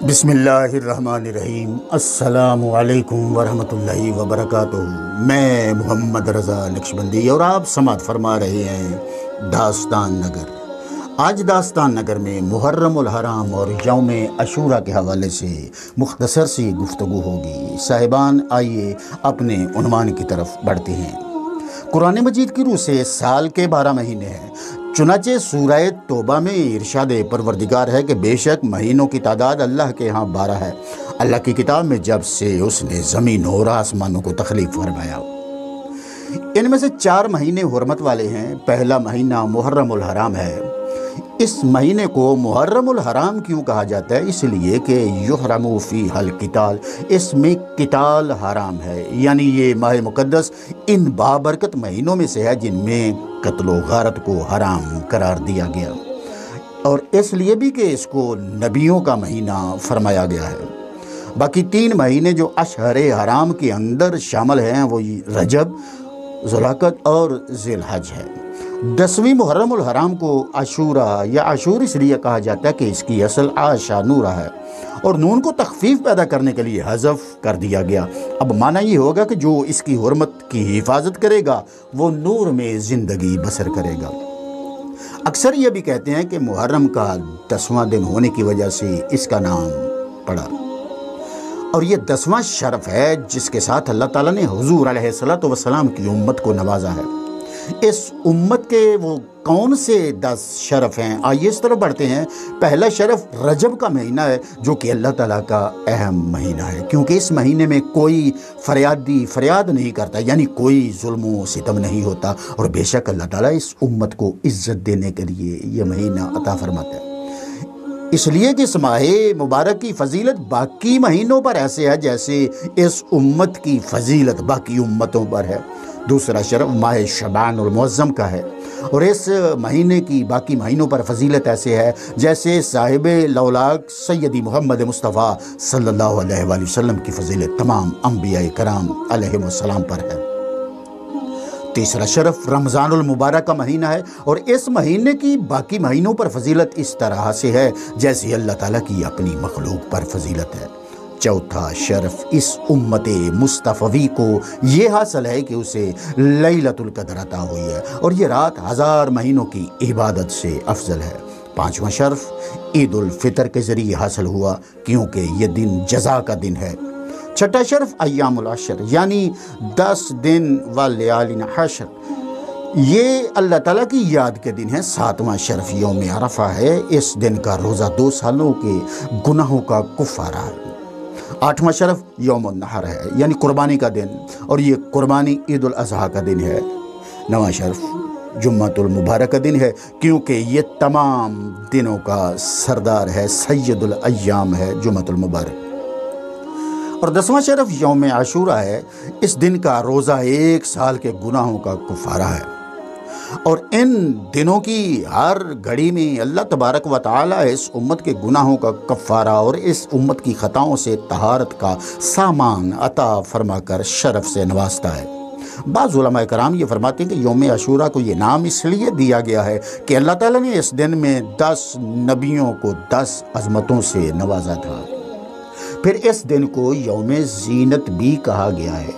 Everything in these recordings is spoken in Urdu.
بسم اللہ الرحمن الرحیم۔ السلام علیکم ورحمۃ اللہ وبرکاتہ۔ میں محمد رضا نقشبندی اور آپ سماعت فرما رہے ہیں داستان نگر۔ آج داستان نگر میں محرم الحرام اور یوم عاشورہ کے حوالے سے مختصر سی گفتگو ہوگی۔ صاحبان آئیے اپنے عنوان کی طرف بڑھتے ہیں۔ قرآن مجید کی روح سے سال کے 12 مہینے ہیں، چنانچہ سورہ توبہ میں ارشاد پروردگار ہے کہ بے شک مہینوں کی تعداد اللہ کے ہاں 12 ہے، اللہ کی کتاب میں جب سے اس نے زمین اور آسمانوں کو تخلیق فرمایا۔ ان میں سے 4 مہینے حرمت والے ہیں۔ پہلا مہینہ محرم الحرام ہے۔ اس مہینے کو محرم الحرام کیوں کہا جاتا ہے؟ اس لیے کہ یحرم فیہ القتال، اس میں قتال حرام ہے، یعنی یہ ماہ مقدس ان بابرکت مہینوں میں سے ہے جن میں قتل و غارت کو حرام قرار دیا گیا، اور اس لیے بھی کہ اس کو نبیوں کا مہینہ فرمایا گیا ہے۔ باقی 3 مہینے جو اشہر حرام کے اندر شامل ہیں وہ رجب، ذوالقعدہ اور ذی الحج ہے۔ 10ویں محرم الحرام کو عاشورہ یا عاشور اس لیے کہا جاتا ہے کہ اس کی اصل عاشانورہ ہے اور نون کو تخفیف پیدا کرنے کے لیے حذف کر دیا گیا۔ اب معنی یہ ہوگا کہ جو اس کی حرمت کی حفاظت کرے گا وہ نور میں زندگی بسر کرے گا۔ اکثر یہ بھی کہتے ہیں کہ محرم کا 10واں دن ہونے کی وجہ سے اس کا نام پڑا، اور یہ 10واں شرف ہے جس کے ساتھ اللہ تعالیٰ نے حضور علیہ السلام کی امت کو نوازا ہے۔ اس امت کے وہ کون سے 10 شرف ہیں؟ آئیے اس طرف بڑھتے ہیں۔ پہلا شرف رجب کا مہینہ ہے جو کہ اللہ تعالیٰ کا اہم مہینہ ہے، کیونکہ اس مہینے میں کوئی فریاد نہیں کرتا، یعنی کوئی ظلم و ستم نہیں ہوتا، اور بے شک اللہ تعالیٰ اس امت کو عزت دینے کے لیے یہ مہینہ عطا فرماتا ہے۔ اس لیے کہ اس ماہ مبارک کی فضیلت باقی مہینوں پر ایسے ہے جیسے اس امت کی فضیلت باقی امتوں پر ہے۔ دوسرا شرف ماہ شعبان المعظم کا ہے، اور اس مہینے کی باقی مہینوں پر فضیلت ایسے ہے جیسے صاحب لولاک سیدی محمد مصطفیٰ صلی اللہ علیہ وآلہ وسلم کی فضیلت تمام انبیاء کرام علیہ السلام پر ہے۔ تیسرا شرف رمضان المبارک کا مہینہ ہے، اور اس مہینے کی باقی مہینوں پر فضیلت اس طرح سے ہے جیسے اللہ تعالیٰ کی اپنی مخلوق پر فضیلت ہے۔ چوتھا شرف اس امت مصطفی کو یہ حاصل ہے کہ اسے لیلۃ القدر عطا ہوئی ہے، اور یہ رات 1000 مہینوں کی عبادت سے افضل ہے۔ 5واں شرف عید الفطر کے ذریعے حاصل ہوا کیونکہ یہ دن جزا کا دن ہے۔ 6واں شرف ایام العشر یعنی 10 دن والیالین عشر، یہ اللہ تعالیٰ کی یاد کے دن ہے۔ 7واں شرف یوم عرفہ ہے، اس دن کا روزہ 2 سالوں کے گناہوں کا کفارہ ہے۔ 8واں شرف یوم النحر ہے، یعنی قربانی کا دن، اور یہ قربانی عید الاضحیٰ کا دن ہے۔ 9واں شرف جمعۃ المبارک کا دن ہے کیونکہ یہ تمام دنوں کا سردار ہے، سید الایام ہے جمعۃ المبارک۔ اور 10واں شرف یوم عاشورہ ہے، اس دن کا روزہ 1 سال کے گناہوں کا کفارہ ہے، اور ان دنوں کی ہر گھڑی میں اللہ تبارک و تعالیٰ اس امت کے گناہوں کا کفارہ اور اس امت کی خطاؤں سے طہارت کا سامان عطا فرما کر شرف سے نوازتا ہے۔ بعض علماء کرام یہ فرماتے ہیں کہ یوم عاشورہ کو یہ نام اس لیے دیا گیا ہے کہ اللہ تعالیٰ نے اس دن میں 10 نبیوں کو 10 عظمتوں سے نوازا تھا۔ پھر اس دن کو یوم زینت بھی کہا گیا ہے۔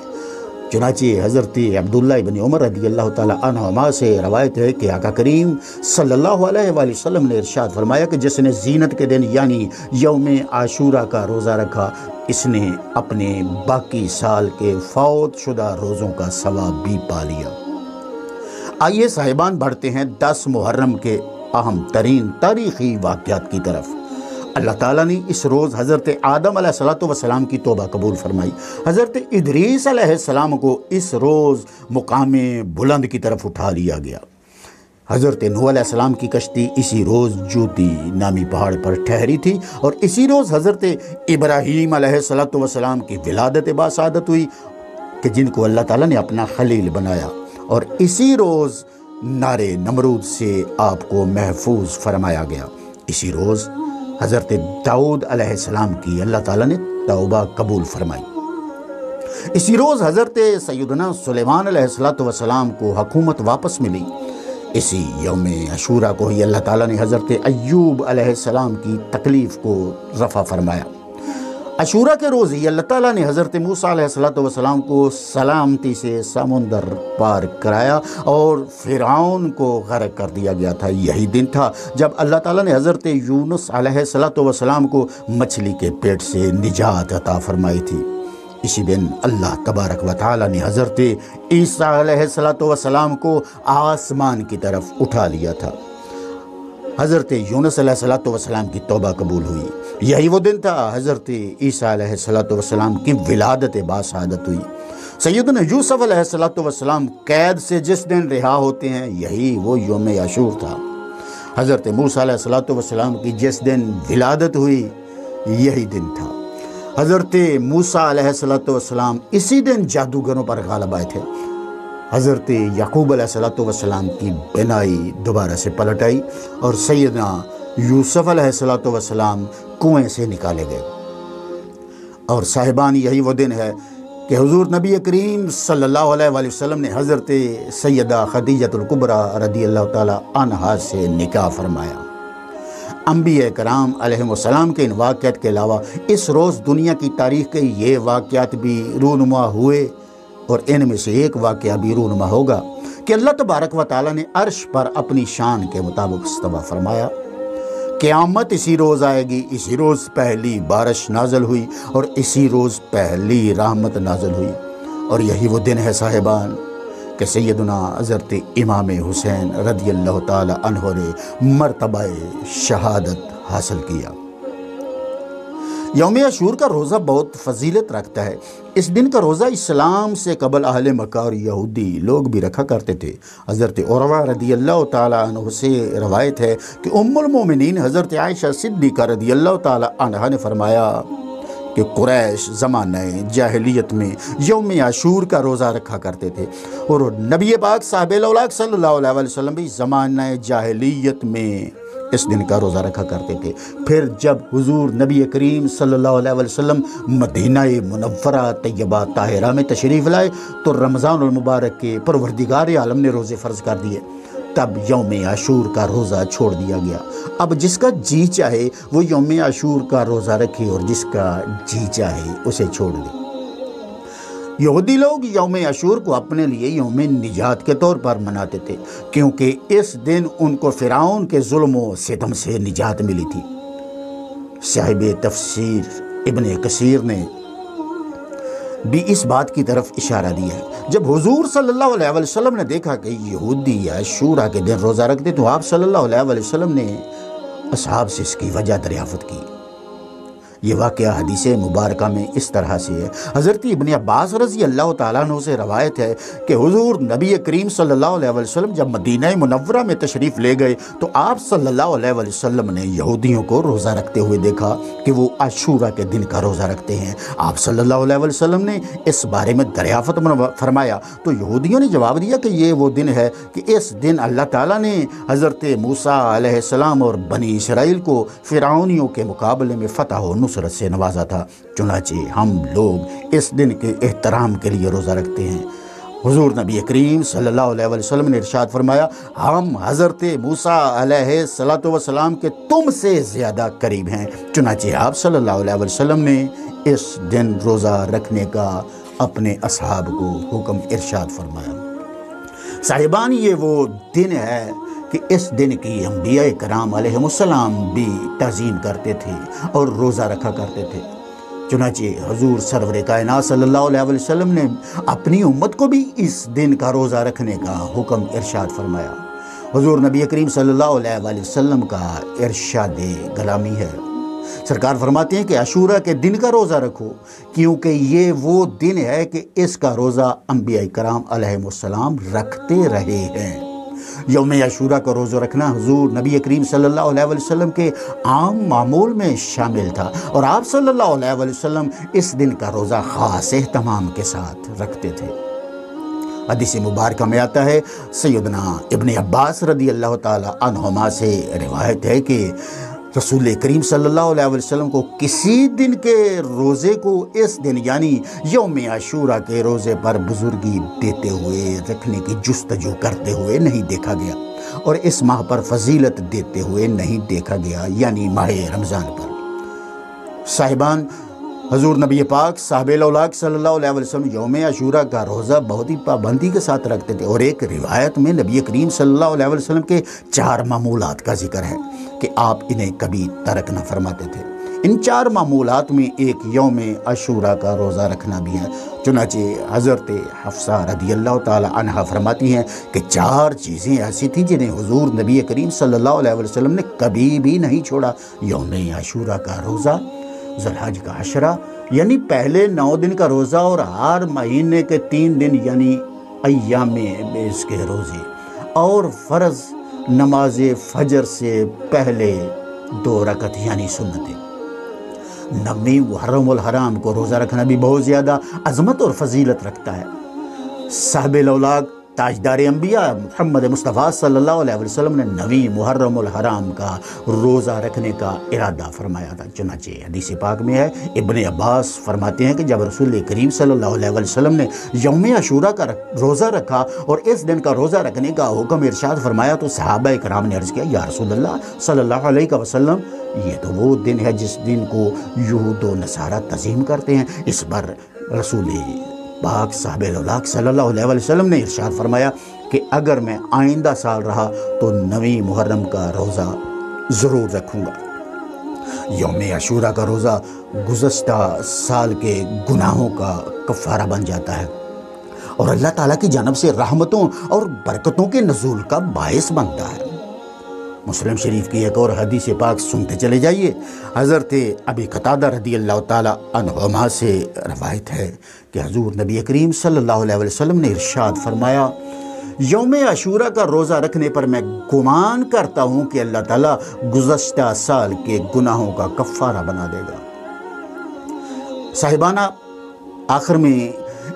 چنانچہ حضرت عبداللہ ابن عمر رضی اللہ تعالیٰ عنہما سے روایت ہے کہ آقا کریم صلی اللہ علیہ وآلہ وسلم نے ارشاد فرمایا کہ جس نے زینت کے دن یعنی یوم عاشورہ کا روزہ رکھا، اس نے اپنے باقی سال کے فوت شدہ روزوں کا ثواب بھی پا لیا۔ آئیے صاحبان بڑھتے ہیں 10 محرم کے اہم ترین تاریخی واقعات کی طرف۔ اللہ تعالیٰ نے اس روز حضرت آدم علیہ السلام کی توبہ قبول فرمائی۔ حضرت ادریس علیہ السلام کو اس روز مقام بلند کی طرف اٹھا لیا گیا۔ حضرت نوح علیہ السلام کی کشتی اسی روز جوتی نامی پہاڑ پر ٹھہری تھی، اور اسی روز حضرت ابراہیم علیہ السلام کی ولادت باسعادت ہوئی کہ جن کو اللہ تعالیٰ نے اپنا خلیل بنایا، اور اسی روز نار نمرود سے آپ کو محفوظ فرمایا گیا۔ اسی روز حضرت داؤد علیہ السلام کی اللہ تعالیٰ نے توبہ قبول فرمائی۔ اسی روز حضرت سیدنا سلیمان علیہ السلام کو حکومت واپس ملی۔ اسی یوم عاشورہ کو ہی اللہ تعالیٰ نے حضرت ایوب علیہ السلام کی تکلیف کو رفع فرمایا۔ عاشورہ کے روز ہی اللہ تعالیٰ نے حضرت موسیٰ علیہ السلام کو سلامتی سے سمندر پار کرایا اور فرعون کو غرق کر دیا گیا تھا۔ یہی دن تھا جب اللہ تعالیٰ نے حضرت یونس علیہ السلام کو مچھلی کے پیٹ سے نجات عطا فرمائی تھی۔ اسی دن اللہ تبارک و تعالیٰ نے حضرت عیسیٰ علیہ السلام کو آسمان کی طرف اٹھا لیا تھا۔ حضرت یونس علیہ السلام کی توبہ قبول ہوئی۔ یہی وہ دن تھا حضرت عیسیٰ علیہ السلام کی ولادت باسعادت ہوئی۔ سیدنا یوسف علیہ السلام قید سے جس دن رہا ہوتے ہیں یہی وہ یوم عاشور تھا۔ حضرت موسیٰ علیہ السلام کی جس دن ولادت ہوئی یہی دن تھا۔ حضرت موسیٰ علیہ السلام اسی دن جادوگروں پر غالب آئے تھے۔ حضرت یعقوب علیہ السلام کی بینائی دوبارہ سے پلٹ آئی اور سیدنا یوسف علیہ السلام کنویں سے نکالے گئے۔ اور صاحبان یہی وہ دن ہے کہ حضور نبی کریم صلی اللہ علیہ وآلہ وسلم نے حضرت سیدہ خدیجہ الکبریٰ رضی اللہ تعالی عنہا سے نکاح فرمایا۔ انبیاء کرام علیہ السلام کے ان واقعات کے علاوہ اس روز دنیا کی تاریخ کے یہ واقعات بھی رونما ہوئے، اور ان میں سے ایک واقعہ بھی رونما ہوگا کہ اللہ تبارک و تعالیٰ نے عرش پر اپنی شان کے مطابق استوا فرمایا۔ قیامت اسی روز آئے گی، اسی روز پہلی بارش نازل ہوئی اور اسی روز پہلی رحمت نازل ہوئی۔ اور یہی وہ دن ہے صاحبان کہ سیدنا حضرت امام حسین رضی اللہ تعالی عنہ نے مرتبہ شہادت حاصل کیا۔ یوم عاشور کا روزہ بہت فضیلت رکھتا ہے۔ اس دن کا روزہ اسلام سے قبل اہل مکہ اور یہودی لوگ بھی رکھا کرتے تھے۔ حضرت عروہ رضی اللہ تعالیٰ عنہ سے روایت ہے کہ ام المومنین حضرت عائشہ صدیقہ رضی اللہ تعالیٰ عنہ نے فرمایا کہ قریش زمانہ جاہلیت میں یوم عاشور کا روزہ رکھا کرتے تھے، اور نبی پاک صاحب الاولاق صلی اللہ علیہ وسلم بھی زمانہ جاہلیت میں اس دن کا روزہ رکھا کرتے تھے۔ پھر جب حضور نبی کریم صلی اللہ علیہ وسلم مدینہ منورہ طیبہ طاہرہ میں تشریف لائے تو رمضان المبارک کے پروردگار عالم نے روزے فرض کر دیے۔ تب یوم عاشور کا روزہ چھوڑ دیا گیا۔ اب جس کا جی چاہے وہ یوم عاشور کا روزہ رکھے اور جس کا جی چاہے اسے چھوڑ دے۔ یہودی لوگ یوم عاشور کو اپنے لیے یوم نجات کے طور پر مناتے تھے، کیونکہ اس دن ان کو فرعون کے ظلم و ستم سے نجات ملی تھی۔ صاحب تفسیر ابن کثیر نے بھی اس بات کی طرف اشارہ دیا ہے۔ جب حضور صلی اللہ علیہ وسلم نے دیکھا کہ یہودی عاشورہ کے دن روزہ رکھتے تو آپ صلی اللہ علیہ وسلم نے اصحاب سے اس کی وجہ دریافت کی۔ یہ واقعہ حدیث مبارکہ میں اس طرح سے ہے۔ حضرت ابن عباس رضی اللہ تعالیٰ عنہ سے روایت ہے کہ حضور نبی کریم صلی اللہ علیہ وسلم جب مدینہ منورہ میں تشریف لے گئے تو آپ صلی اللہ علیہ وسلم نے یہودیوں کو روزہ رکھتے ہوئے دیکھا کہ وہ عاشورہ کے دن کا روزہ رکھتے ہیں۔ آپ صلی اللہ علیہ وسلم نے اس بارے میں دریافت فرمایا تو یہودیوں نے جواب دیا کہ یہ وہ دن ہے کہ اس دن اللہ تعالیٰ نے حضرت موسیٰ علیہ السلام اور بنی اسرائیل کو فرعونیوں کے مقابلے میں فتح و نصرت سے نوازا تھا، چنانچہ ہم لوگ اس دن کے احترام کے لیے روزہ رکھتے ہیں۔ حضور نبی کریم صلی اللہ علیہ وسلم نے ارشاد فرمایا، ہم حضرت موسیٰ علیہ السلام کے تم سے زیادہ قریب ہیں، چنانچہ آپ صلی اللہ علیہ وسلم نے اس دن روزہ رکھنے کا اپنے اصحاب کو حکم ارشاد فرمایا۔ صاحبان یہ وہ دن ہے کہ اس دن کی انبیاء کرام علیہ السلام بھی تعظیم کرتے تھے اور روزہ رکھا کرتے تھے۔ چنانچہ حضور سرور کائنات صلی اللہ علیہ وسلم نے اپنی امت کو بھی اس دن کا روزہ رکھنے کا حکم ارشاد فرمایا۔ حضور نبی کریم صلی اللہ علیہ وسلم کا ارشاد گلامی ہے۔ سرکار فرماتے ہیں کہ عاشورہ کے دن کا روزہ رکھو، کیونکہ یہ وہ دن ہے کہ اس کا روزہ انبیاء کرام علیہ السلام رکھتے رہے ہیں۔ یوم عاشورہ کا روزہ رکھنا حضور نبی کریم صلی اللہ علیہ وسلم کے عام معمول میں شامل تھا، اور آپ صلی اللہ علیہ وسلم اس دن کا روزہ خاص اہتمام کے ساتھ رکھتے تھے۔ حدیث مبارکہ میں آتا ہے، سیدنا ابن عباس رضی اللہ تعالی عنہما سے روایت ہے کہ رسول کریم صلی اللہ علیہ وسلم کو کسی دن کے روزے کو اس دن یعنی یوم عاشورہ کے روزے پر بزرگی دیتے ہوئے رکھنے کی جستجو کرتے ہوئے نہیں دیکھا گیا، اور اس ماہ پر فضیلت دیتے ہوئے نہیں دیکھا گیا، یعنی ماہ رمضان پر۔ صاحبان، حضور نبی پاک صاحب الاولاق صلی اللہ علیہ وسلم یوم عاشورہ کا روزہ بہت ہی پابندی کے ساتھ رکھتے تھے، اور ایک روایت میں نبی کریم صلی اللہ علیہ وسلم کے 4 معمولات کا ذکر ہے کہ آپ انہیں کبھی ترک نہ فرماتے تھے۔ ان 4 معمولات میں ایک یوم عاشورہ کا روزہ رکھنا بھی ہے۔ چنانچہ حضرت حفصہ رضی اللہ تعالی عنہ فرماتی ہیں کہ 4 چیزیں ایسی تھیں جنہیں حضور نبی کریم صلی اللہ علیہ وسلم نے کبھی بھی نہیں چھوڑا۔ یوم عاشورہ کا روزہ، ذی الحج کا 10 یعنی پہلے 9 دن کا روزہ، اور ہر مہینے کے 3 دن یعنی ایام بیس کے روزے، اور فرض نماز فجر سے پہلے 2 رکعت یعنی سنتیں۔ 9ویں محرم الحرام کو روزہ رکھنا بھی بہت زیادہ عظمت اور فضیلت رکھتا ہے۔ صاحب الاولاق تاجدار انبیاء محمد مصطفیٰ صلی اللہ علیہ وسلم نے 9ویں محرم الحرام کا روزہ رکھنے کا ارادہ فرمایا تھا۔ چنانچہ حدیث پاک میں ہے، ابن عباس فرماتے ہیں کہ جب رسول کریم صلی اللہ علیہ وسلم نے یوم عاشورہ کا روزہ رکھا اور اس دن کا روزہ رکھنے کا حکم ارشاد فرمایا تو صحابہ کرام نے عرض کیا، یا رسول اللہ صلی اللہ علیہ وسلم، یہ تو وہ دن ہے جس دن کو یہود و نصارہ تعظیم کرتے ہیں۔ اس پر رسول پاک صاحب الاولاق صلی اللہ علیہ وسلم نے ارشاد فرمایا کہ اگر میں آئندہ سال رہا تو 9ویں محرم کا روزہ ضرور رکھوں گا۔ یوم عاشورہ کا روزہ گزشتہ سال کے گناہوں کا کفارہ بن جاتا ہے اور اللہ تعالیٰ کی جانب سے رحمتوں اور برکتوں کے نزول کا باعث بنتا ہے۔ مسلم شریف کی ایک اور حدیث پاک سنتے چلے جائیے۔ حضرت ابی قتادہ رضی اللہ تعالی عنہما سے روایت ہے کہ حضور نبی کریم صلی اللہ علیہ وسلم نے ارشاد فرمایا، یوم عاشورہ کا روزہ رکھنے پر میں گمان کرتا ہوں کہ اللہ تعالیٰ گزشتہ سال کے گناہوں کا کفارہ بنا دے گا۔ صاحبانہ، آخر میں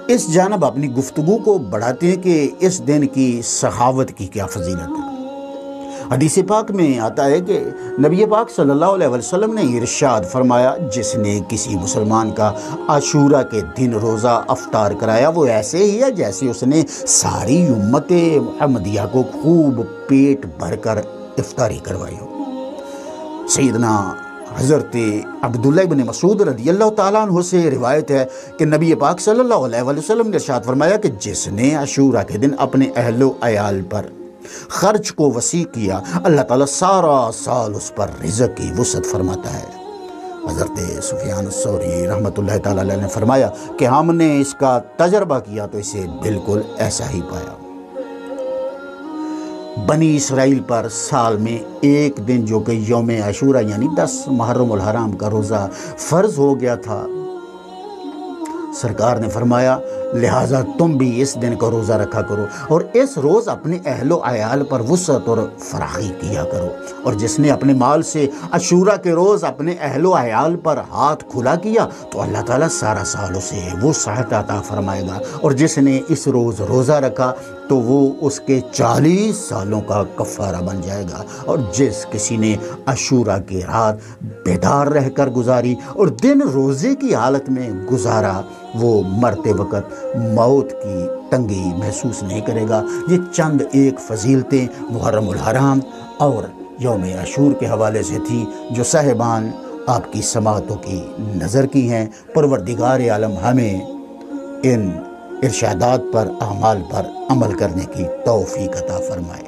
اس جانب اپنی گفتگو کو بڑھاتے ہیں کہ اس دن کی سخاوت کی کیا فضیلت ہے۔ حدیث پاک میں آتا ہے کہ نبی پاک صلی اللہ علیہ وسلم نے ارشاد فرمایا، جس نے کسی مسلمان کا عاشورہ کے دن روزہ افطار کرایا وہ ایسے ہی ہے جیسے اس نے ساری امت محمدیہ کو خوب پیٹ بھر کر افطاری کروائی ہو۔ سیدنا حضرت عبداللہ ابن مسعود رضی اللہ تعالیٰ عنہ سے روایت ہے کہ نبی پاک صلی اللہ علیہ وسلم نے ارشاد فرمایا کہ جس نے عاشورہ کے دن اپنے اہل و عیال پر خرچ کو وسیع کیا، اللہ تعالیٰ سارا سال اس پر رزق کی وسعت فرماتا ہے۔ حضرت سفیان الثوری رحمۃ اللہ تعالیٰ علیہ نے فرمایا کہ ہم نے اس کا تجربہ کیا تو اسے بالکل ایسا ہی پایا۔ بنی اسرائیل پر سال میں ایک دن جو کہ یوم عاشورہ یعنی 10 محرم الحرام کا روزہ فرض ہو گیا تھا، سرکار نے فرمایا لہٰذا تم بھی اس دن کا روزہ رکھا کرو اور اس روز اپنے اہل و عیال پر وسعت اور فراخی کیا کرو، اور جس نے اپنے مال سے عاشورہ کے روز اپنے اہل و عیال پر ہاتھ کھلا کیا تو اللہ تعالیٰ سارا سال اسے وسعت عطا فرمائے گا، اور جس نے اس روز روزہ رکھا تو وہ اس کے 40 سالوں کا کفارہ بن جائے گا، اور جس کسی نے عاشورہ کی رات بیدار رہ کر گزاری اور دن روزے کی حالت میں گزارا وہ مرتے وقت موت کی تنگی محسوس نہیں کرے گا۔ یہ چند ایک فضیلتیں محرم الحرام اور یوم عاشور کے حوالے سے تھیں جو صاحبان آپ کی سماعتوں کی نظر کی ہیں۔ پروردگار عالم ہمیں ان ارشادات پر، اعمال پر عمل کرنے کی توفیق عطا فرمائے۔